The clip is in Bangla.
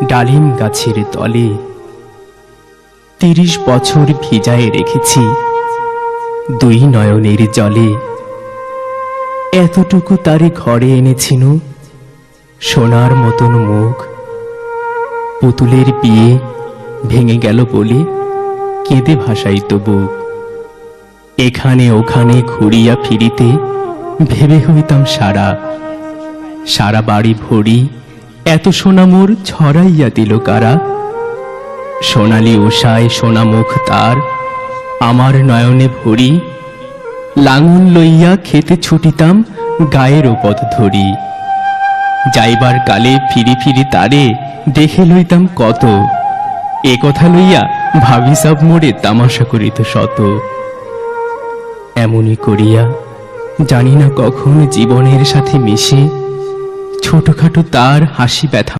ডালিম গাছের তলে ৩০ বছর ভিজায়ে রেখেছি দুই নয়নের জলে। এতটুকু তারে ঘরে এনেছিনু, সোনার মতন মুখ। পুতুলের বিয়ে ভেঙে গেল বলে কেঁদে ভাসাইত বুক। এখানে ওখানে ঘুরিয়া ফিরিতে ভেবে হইতাম সারা। সারা বাড়ি ভরি এত সোনা মোর ছড়াইয়া দিল কারা। সোনালি উষায় সোনা মুখ তার আমার নয়নে ভরি। লাঙল লইয়া খেতে ছুটিতাম গায়ের পথ ধরি। যাইবার কালে ফিরি ফিরি তারে দেখে লইতাম কত। এ কথা লইয়া ভাবি সব মোড়ে তামাশা করিত শত। এমনি করিয়া জানি না কখন জীবনের সাথে মিশে ছোটখাটো তার হাসি ব্যথা